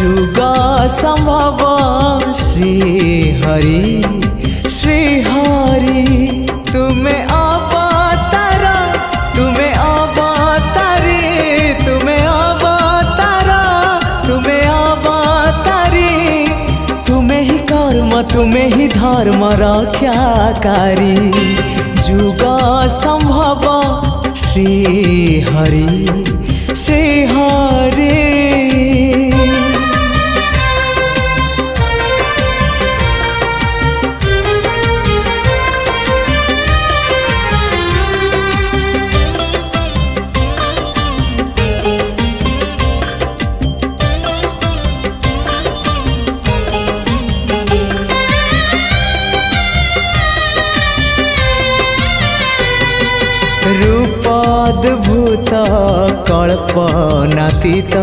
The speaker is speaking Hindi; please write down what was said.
जुगा संभव श्री हरि श्री हरि। तुम्हें अवतारा तुम्हें अवतारी तुम्हें अवतारा तुम्हें अवतारी। तुम्हें ही कर्म तुम्हें ही धर्म रक्षाकारी। जुगा संभव श्री हरि श्री हरि। रूपाद्भुत कल्पनातीत